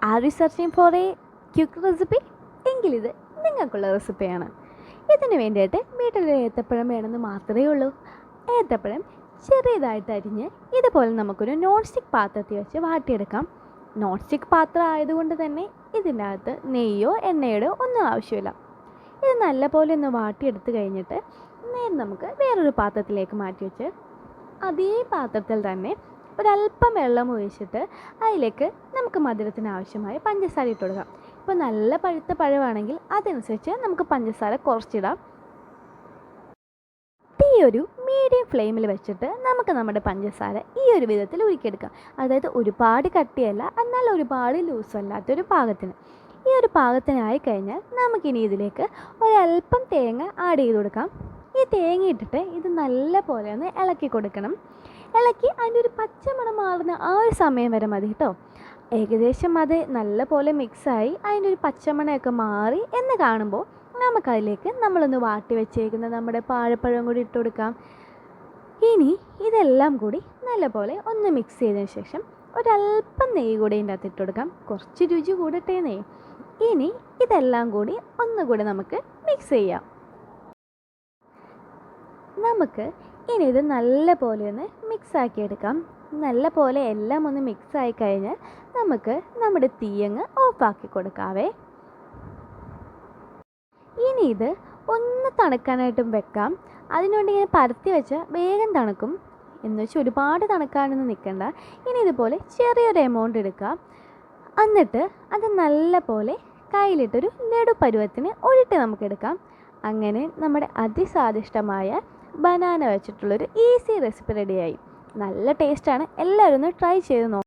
R you searching for a quick recipe? എങ്കിലിത് നിങ്ങൾക്കുള്ള റെസിപ്പിയാണ്. ഇതിന് വേണ്ടിയിട്ട് വീട്ടിൽ ഏത്തപ്പഴം വേണമെന്ന് മാത്രമേ ഉള്ളൂ. ഏത്തപ്പഴം ചെറിയതായിട്ട് അരിഞ്ഞ് ഇതുപോലെ നമുക്കൊരു നോൺ സ്റ്റിക്ക് പാത്രത്തിൽ വെച്ച് വാട്ടിയെടുക്കാം. നോൺ സ്റ്റിക്ക് പാത്രം ആയതുകൊണ്ട് തന്നെ ഇതിൻ്റെ അകത്ത് നെയ്യോ എണ്ണയോ ഒന്നും ആവശ്യമില്ല. ഇത് നല്ലപോലെ ഒന്ന് വാട്ടിയെടുത്ത് കഴിഞ്ഞിട്ട് നേരെ നമുക്ക് വേറൊരു പാത്രത്തിലേക്ക് മാറ്റി വെച്ച് അതേ പാത്രത്തിൽ തന്നെ ഒരല്പം വെള്ളം ഒഴിച്ചിട്ട് അതിലേക്ക് നമുക്ക് മധുരത്തിന് ആവശ്യമായ പഞ്ചസാര ഇട്ട് കൊടുക്കാം. ഇപ്പോൾ നല്ല പഴുത്ത പഴമാണെങ്കിൽ അതനുസരിച്ച് നമുക്ക് പഞ്ചസാര കുറച്ചിടാം. തീ ഒരു മീഡിയം ഫ്ലെയിമിൽ വെച്ചിട്ട് നമുക്ക് നമ്മുടെ പഞ്ചസാര ഈ ഒരു വിധത്തിൽ ഉരുക്കിയെടുക്കാം. അതായത് ഒരുപാട് കട്ടിയല്ല, എന്നാൽ ഒരുപാട് ലൂസല്ലാത്തൊരു പാകത്തിന്. ഈ ഒരു പാകത്തിനായി കഴിഞ്ഞാൽ നമുക്കിനി ഇതിലേക്ക് ഒരല്പം തേങ്ങ ആഡ് ചെയ്ത് കൊടുക്കാം. ഈ തേങ്ങ ഇട്ടിട്ട് ഇത് നല്ല പോലെ ഒന്ന് ഇളക്കി കൊടുക്കണം. ഇളക്കി അതിൻ്റെ ഒരു പച്ചമണം മാറുന്ന ആ ഒരു സമയം വരെ മതി കേട്ടോ. ഏകദേശം അത് നല്ല പോലെ മിക്സായി അതിൻ്റെ ഒരു പച്ചമണമൊക്കെ മാറി എന്ന് കാണുമ്പോൾ നമുക്കതിലേക്ക് നമ്മളൊന്ന് വാട്ടി വെച്ചേക്കുന്ന നമ്മുടെ പാഴപ്പഴം കൂടി ഇട്ട് കൊടുക്കാം. ഇനി ഇതെല്ലാം കൂടി നല്ലപോലെ ഒന്ന് മിക്സ് ചെയ്തതിന് ശേഷം ഒരല്പം നെയ്യ് കൂടി ഇതിൻ്റെ അകത്ത് ഇട്ട് കൊടുക്കാം. കുറച്ച് രുചി കൂടട്ടെ നെയ്യ്. ഇനി ഇതെല്ലാം കൂടി ഒന്നുകൂടി നമുക്ക് മിക്സ് ചെയ്യാം. നമുക്ക് ഇനി ഇത് നല്ല പോലെ ഒന്ന് മിക്സാക്കി എടുക്കാം. നല്ല പോലെ എല്ലാം ഒന്ന് മിക്സായി കഴിഞ്ഞാൽ നമുക്ക് നമ്മുടെ തീയങ്ങ് ഓഫാക്കി കൊടുക്കാവേ. ഇനി ഇത് ഒന്ന് തണുക്കാനായിട്ടും വെക്കാം. അതിനുവേണ്ടി ഇങ്ങനെ പരത്തി വെച്ചാൽ വേഗം തണുക്കും. എന്ന് വെച്ചാൽ ഒരുപാട് തണുക്കാനൊന്നും നിൽക്കണ്ട. ഇനി ഇതുപോലെ ചെറിയൊരു എമൗണ്ട് എടുക്കുക. എന്നിട്ട് അത് നല്ല പോലെ കയ്യിലിട്ടൊരു ലഡു പരുവത്തിന് ഉരുട്ടി നമുക്കെടുക്കാം. അങ്ങനെ നമ്മുടെ അതിസ്വാദിഷ്ടമായ ബനാന വെച്ചിട്ടുള്ളൊരു ഈസി റെസിപ്പി റെഡിയായി. നല്ല ടേസ്റ്റാണ്. എല്ലാവരും ഒന്ന് ട്രൈ ചെയ്ത് നോക്കാം.